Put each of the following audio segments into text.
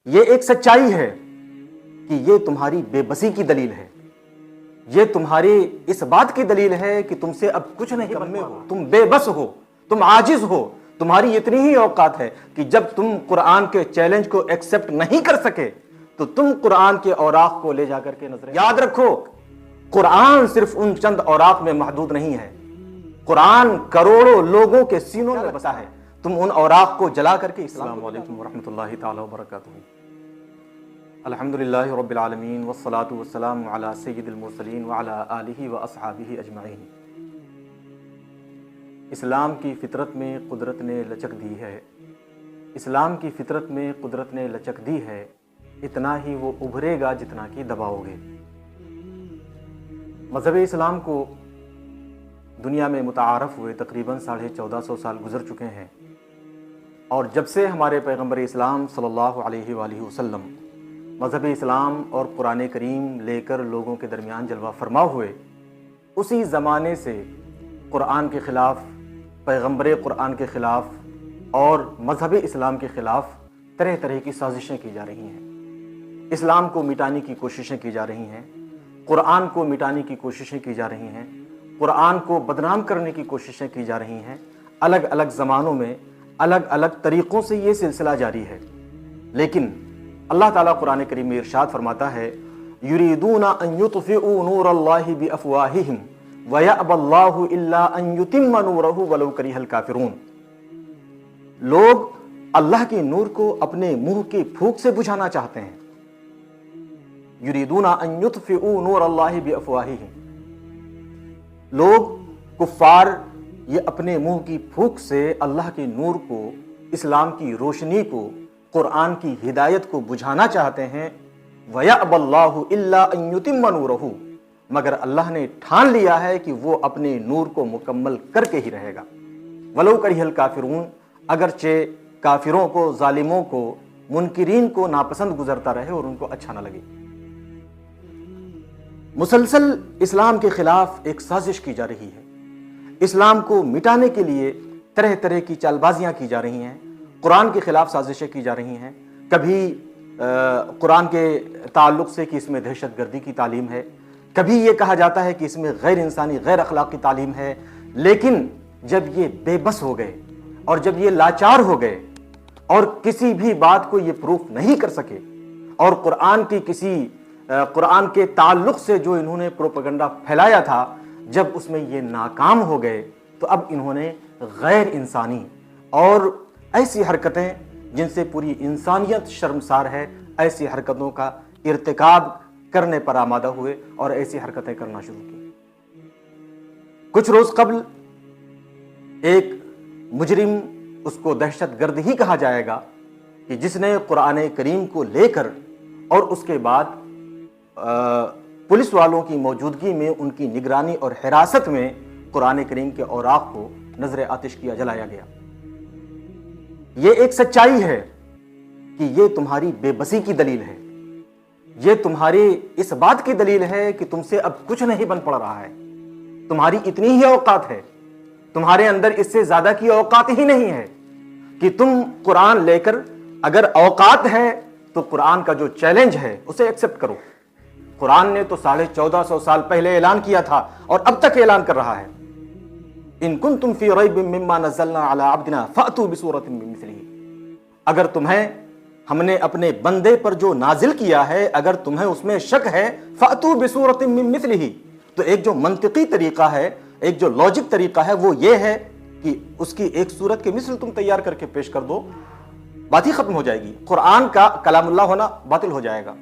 یہ ایک سچائی ہے کہ یہ تمہاری بے بسی کی دلیل ہے، یہ تمہاری اس بات کی دلیل ہے کہ تم سے اب کچھ نہیں بننے ہو، تم بے بس ہو، تم عاجز ہو، تمہاری اتنی ہی اوقات ہے کہ جب تم قرآن کے چیلنج کو ایکسپٹ نہیں کر سکے تو تم قرآن کے اوراق کو لے جا کر کے نظر یاد رکھو، قرآن صرف ان چند اوراق میں محدود نہیں ہے، قرآن کروڑوں لوگوں کے سینوں میں بسا ہے۔ تم ان اوراق کو جلا کر کے السلام علیکم ورحمۃ اللہ تعالی وبرکاتہ۔ الحمدللہ رب العالمین والصلاة والسلام علی سید المرسلین وعلی آلہ واصحابہ اجمعین۔ اسلام کی فطرت میں قدرت نے لچک دی ہے، اسلام کی فطرت میں قدرت نے لچک دی ہے، اتنا ہی وہ ابھرے گا جتنا کہ دباؤ گے۔ مذہب اسلام کو دنیا میں متعارف ہوئے تقریباً 1450 سال گزر چکے ہیں، اور جب سے ہمارے پیغمبر اسلام صلی اللہ علیہ وآلہ وسلم مذہب اسلام اور قرآن کریم لے کر لوگوں کے درمیان جلوہ فرما ہوئے، اسی زمانے سے قرآن کے خلاف، پیغمبر قرآن کے خلاف اور مذہب اسلام کے خلاف طرح طرح کی سازشیں کی جا رہی ہیں۔ اسلام کو مٹانے کی کوششیں کی جا رہی ہیں، قرآن کو مٹانے کی کوششیں کی جا رہی ہیں، قرآن کو بدنام کرنے کی کوششیں کی جا رہی ہیں۔ الگ الگ زمانوں میں الگ الگ طریقوں سے یہ سلسلہ جاری ہے، لیکن اللہ تعالیٰ قرآن کریم میں ارشاد فرماتا ہے یریدون ان یطفئوا نور اللہ بافواہہم ویأبی اللہ الا ان یتم نورہ ولو کرہ الکافرون۔ لوگ اللہ کے نور کو اپنے منہ کی پھونک سے بجھانا چاہتے ہیں۔ یریدون ان یطفئوا نور اللہ بافواہہم، لوگ کفار یہ اپنے منہ کی پھونک سے اللہ کے نور کو، اسلام کی روشنی کو، قرآن کی ہدایت کو بجھانا چاہتے ہیں۔ وَيَأْبَى اللَّهُ إِلَّا أَن يُتِمَّ نُورَهُ، مگر اللہ نے ٹھان لیا ہے کہ وہ اپنے نور کو مکمل کر کے ہی رہے گا۔ وَلَوْ كَرِهَ الْكَافِرُونَ، اگرچہ کافروں کو، ظالموں کو، منکرین کو ناپسند گزرتا رہے اور ان کو اچھا نہ لگے۔ مسلسل اسلام کے خلاف ایک سازش کی جا رہی ہے، اسلام کو مٹانے کے لیے طرح طرح کی چال بازیاں کی جا رہی ہیں، قرآن کے خلاف سازشیں کی جا رہی ہیں۔ کبھی قرآن کے تعلق سے کہ اس میں دہشت گردی کی تعلیم ہے، کبھی یہ کہا جاتا ہے کہ اس میں غیر انسانی، غیر اخلاقی تعلیم ہے۔ لیکن جب یہ بے بس ہو گئے اور جب یہ لاچار ہو گئے اور کسی بھی بات کو یہ پروف نہیں کر سکے، اور قرآن کے تعلق سے جو انہوں نے پروپیگنڈا پھیلایا تھا، جب اس میں یہ ناکام ہو گئے، تو اب انہوں نے غیر انسانی اور ایسی حرکتیں جن سے پوری انسانیت شرمسار ہے، ایسی حرکتوں کا ارتکاب کرنے پر آمادہ ہوئے اور ایسی حرکتیں کرنا شروع کی۔ کچھ روز قبل ایک مجرم، اس کو دہشت گرد ہی کہا جائے گا، کہ جس نے قرآن کریم کو لے کر اور اس کے بعد پولیس والوں کی موجودگی میں، ان کی نگرانی اور حراست میں قرآن کریم کے اوراق کو نظر آتش کیا، جلایا گیا۔ یہ ایک سچائی ہے کہ یہ تمہاری بے بسی کی دلیل ہے، یہ تمہاری اس بات کی دلیل ہے کہ تم سے اب کچھ نہیں بن پڑ رہا ہے، تمہاری اتنی ہی اوقات ہے، تمہارے اندر اس سے زیادہ کی اوقات ہی نہیں ہے کہ تم قرآن لے کر، اگر اوقات ہے تو قرآن کا جو چیلنج ہے اسے ایکسپٹ کرو۔ قرآن نے تو 1450 سال پہلے اعلان کیا تھا اور اب تک اعلان کر رہا ہے، ان کنتم فی ریب مما نزلنا علی عبدنا فأتوا بسورۃ من مثلہ، اگر تمہیں ہم نے اپنے بندے پر جو نازل کیا ہے، اگر تمہیں اس میں شک ہے، فأتوا بسورۃ من مثلہ، تو ایک جو منطقی طریقہ ہے، ایک جو لاجک طریقہ ہے، وہ یہ ہے کہ اس کی ایک صورت کے مثل تم تیار کر کے پیش کر دو، بات ہی ختم ہو جائے گی، قرآن کا کلام اللہ ہونا باطل ہو جائے گا،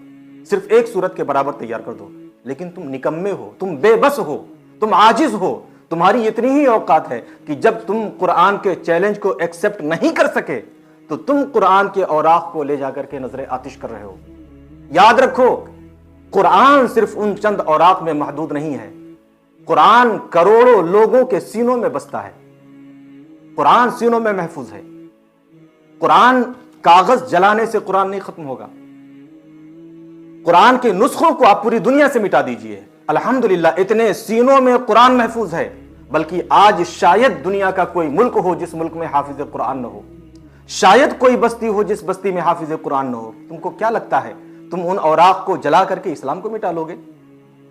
صرف ایک صورت کے برابر تیار کر دو۔ لیکن تم نکمے ہو، تم بے بس ہو، تم عاجز ہو، تمہاری اتنی ہی اوقات ہے کہ جب تم قرآن کے چیلنج کو ایکسپٹ نہیں کر سکے تو تم قرآن کے اوراق کو لے جا کر کے نظر آتش کر رہے ہو۔ یاد رکھو، قرآن صرف ان چند اوراق میں محدود نہیں ہے، قرآن کروڑوں لوگوں کے سینوں میں بستا ہے، قرآن سینوں میں محفوظ ہے۔ قرآن کاغذ جلانے سے قرآن نہیں ختم ہوگا، قرآن کے نسخوں کو آپ پوری دنیا سے مٹا دیجئے، الحمدللہ اتنے سینوں میں قرآن محفوظ ہے، بلکہ آج شاید دنیا کا کوئی ملک ہو جس ملک میں حافظ قرآن نہ ہو، شاید کوئی بستی ہو جس بستی میں حافظ قرآن نہ ہو. تم کو کیا لگتا ہے تم ان اوراق کو جلا کر کے اسلام کو مٹا لو گے؟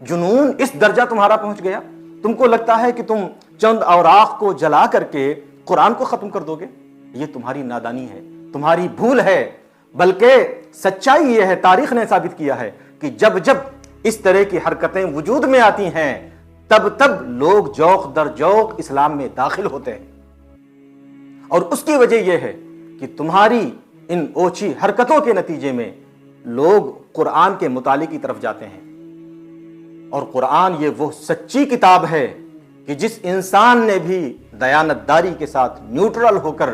جنون اس درجہ تمہارا پہنچ گیا. تم کو لگتا ہے کہ تم چند اوراق کو جلا کر کے قرآن کو ختم کر دو گے؟ یہ تمہاری نادانی ہے، تمہاری بھول ہے. بلکہ سچائی یہ ہے، تاریخ نے ثابت کیا ہے کہ جب جب اس طرح کی حرکتیں وجود میں آتی ہیں تب تب لوگ جوق در جوق اسلام میں داخل ہوتے ہیں. اور اس کی وجہ یہ ہے کہ تمہاری ان اوچھی حرکتوں کے نتیجے میں لوگ قرآن کے مطالعے کی طرف جاتے ہیں. اور قرآن یہ وہ سچی کتاب ہے کہ جس انسان نے بھی دیانتداری کے ساتھ نیوٹرل ہو کر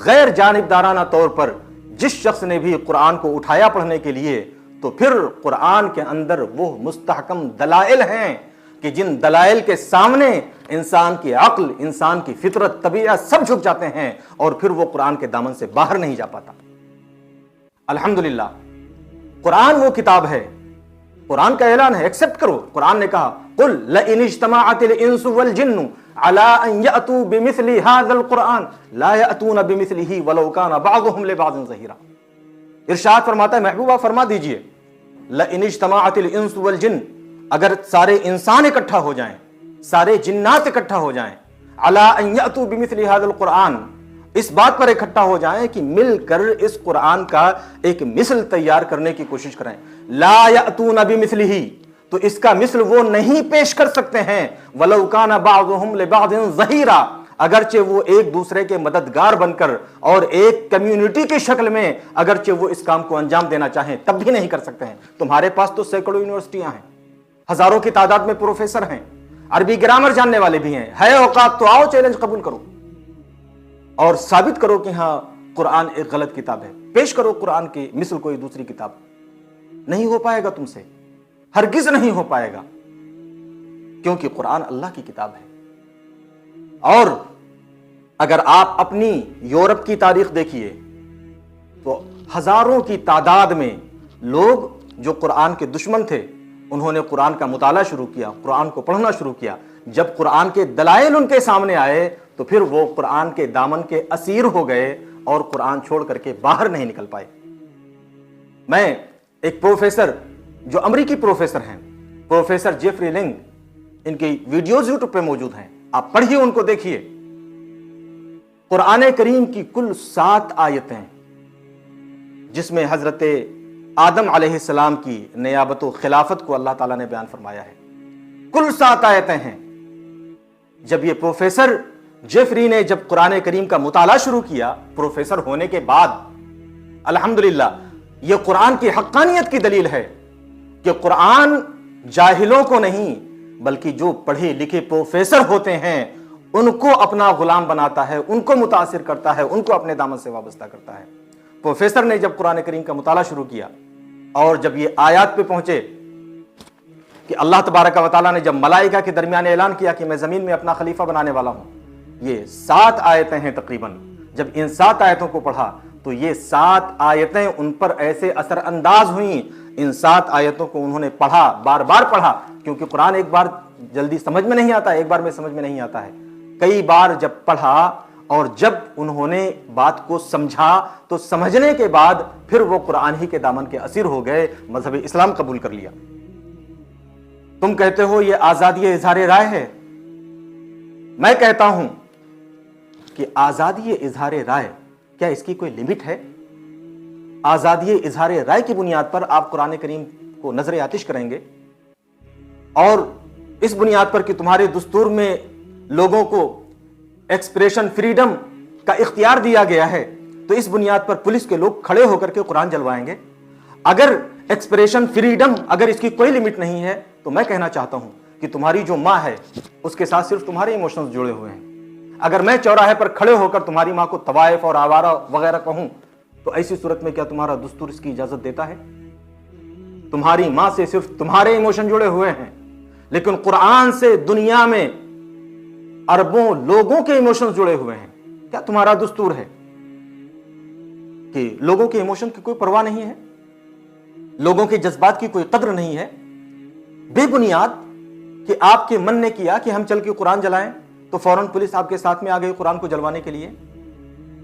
غیر جانبدارانہ طور پر جس شخص نے بھی قرآن کو اٹھایا پڑھنے کے لیے، تو پھر قرآن کے اندر وہ مستحکم دلائل ہیں کہ جن دلائل کے سامنے انسان کی عقل، انسان کی فطرت، طبیعت سب جھک جاتے ہیں اور پھر وہ قرآن کے دامن سے باہر نہیں جا پاتا. الحمدللہ قرآن وہ کتاب ہے، قرآن کا اعلان ہے، ایکسپٹ کرو. قرآن نے کہا قل لئن اجتمعت الانس والجن على ان يأتوا بمثل هذا القرآن لا يأتون بمثله ولو كان بعضهم لبعض ظهيرا. ارشاد فرماتا ہے محبوبہ فرما دیجئے لئن اجتمعت الانس والجن، اگر سارے انسان اکٹھا ہو جائیں، سارے جنات اکٹھا ہو جائیں، على ان يأتوا بمثل هذا القرآن، اس بات پر اکٹھا ہو جائیں کہ مل کر اس قرآن کا ایک مثل تیار کرنے کی کوشش کریں، لا یأتون بمثلہ، تو اس کا مثل وہ نہیں پیش کر سکتے ہیں، ولو کان بعضهم لبعض ظہیرا، اگرچہ وہ ایک دوسرے کے مددگار بن کر اور ایک کمیونٹی کی شکل میں اگرچہ وہ اس کام کو انجام دینا چاہیں تب بھی نہیں کر سکتے ہیں. تمہارے پاس تو سینکڑوں یونیورسٹیاں ہیں، ہزاروں کی تعداد میں پروفیسر ہیں، عربی گرامر جاننے والے بھی ہیں. ہے اوقات تو آؤ چیلنج قبول کرو اور ثابت کرو کہ ہاں قرآن ایک غلط کتاب ہے. پیش کرو قرآن کی مثل کوئی دوسری کتاب. نہیں ہو پائے گا تم سے، ہرگز نہیں ہو پائے گا، کیونکہ قرآن اللہ کی کتاب ہے. اور اگر آپ اپنی یورپ کی تاریخ دیکھیے تو ہزاروں کی تعداد میں لوگ جو قرآن کے دشمن تھے انہوں نے قرآن کا مطالعہ شروع کیا، قرآن کو پڑھنا شروع کیا. جب قرآن کے دلائل ان کے سامنے آئے تو پھر وہ قرآن کے دامن کے اسیر ہو گئے اور قرآن چھوڑ کر کے باہر نہیں نکل پائے. میں ایک پروفیسر جو امریکی پروفیسر ہیں، پروفیسر جیفری لنگ، ان کی ویڈیوز یوٹیوب پہ موجود ہیں، آپ پڑھیے، ان کو دیکھیے. قرآن کریم کی کل 7 آیتیں جس میں حضرت آدم علیہ السلام کی نیابت و خلافت کو اللہ تعالیٰ نے بیان فرمایا ہے، کل 7 آیتیں ہیں. جب یہ پروفیسر جیفری نے جب قرآن کریم کا مطالعہ شروع کیا پروفیسر ہونے کے بعد، الحمدللہ یہ قرآن کی حقانیت کی دلیل ہے کہ قرآن جاہلوں کو نہیں بلکہ جو پڑھے لکھے پروفیسر ہوتے ہیں ان کو اپنا غلام بناتا ہے، ان کو متاثر کرتا ہے، ان کو اپنے دامن سے وابستہ کرتا ہے. پروفیسر نے جب قرآن کریم کا مطالعہ شروع کیا اور جب یہ آیات پہ پہنچے کہ اللہ تبارک و تعالیٰ نے جب ملائکہ کے درمیان اعلان کیا کہ میں زمین میں اپنا خلیفہ بنانے والا ہوں، یہ 7 آیتیں ہیں تقریباً. جب ان 7 آیتوں کو پڑھا تو یہ 7 آیتیں ان پر ایسے اثر انداز ہوئیں. ان 7 آیتوں کو انہوں نے پڑھا، بار بار پڑھا، کیونکہ قرآن ایک بار جلدی سمجھ میں نہیں آتا، ایک بار میں سمجھ میں نہیں آتا ہے. کئی بار جب پڑھا اور جب انہوں نے بات کو سمجھا تو سمجھنے کے بعد پھر وہ قرآن ہی کے دامن کے اسیر ہو گئے، مذہب اسلام قبول کر لیا. تم کہتے ہو یہ آزادی اظہار رائے ہے. میں کہتا ہوں کہ آزادی اظہار رائے کیا اس کی کوئی لمٹ ہے؟ آزادی اظہار رائے کی بنیاد پر آپ قرآن کریم کو نظر آتش کریں گے اور اس بنیاد پر کہ تمہارے دستور میں لوگوں کو ایکسپریشن فریڈم کا اختیار دیا گیا ہے تو اس بنیاد پر پولیس کے لوگ کھڑے ہو کر کے قرآن جلوائیں گے. اگر ایکسپریشن فریڈم اگر اس کی کوئی لمٹ نہیں ہے تو میں کہنا چاہتا ہوں کہ تمہاری جو ماں ہے اس کے ساتھ صرف تمہارے ایموشنز جڑے ہوئے ہیں. اگر میں چوراہے پر کھڑے ہو کر تمہاری ماں کو طوائف اور آوارہ وغیرہ کہوں تو ایسی صورت میں کیا تمہارا دستور اس کی اجازت دیتا ہے؟ تمہاری ماں سے صرف تمہارے ایموشن جڑے ہوئے ہیں، لیکن قرآن سے دنیا میں اربوں لوگوں کے ایموشن جڑے ہوئے ہیں. کیا تمہارا دستور ہے کہ لوگوں کے ایموشن کی کوئی پرواہ نہیں ہے، لوگوں کے جذبات کی کوئی قدر نہیں ہے؟ بے بنیاد کہ آپ کے من نے کیا کہ ہم چل کے قرآن جلائیں تو فوراً پولیس آپ کے ساتھ میں آ گئی قرآن کو جلوانے کے لیے.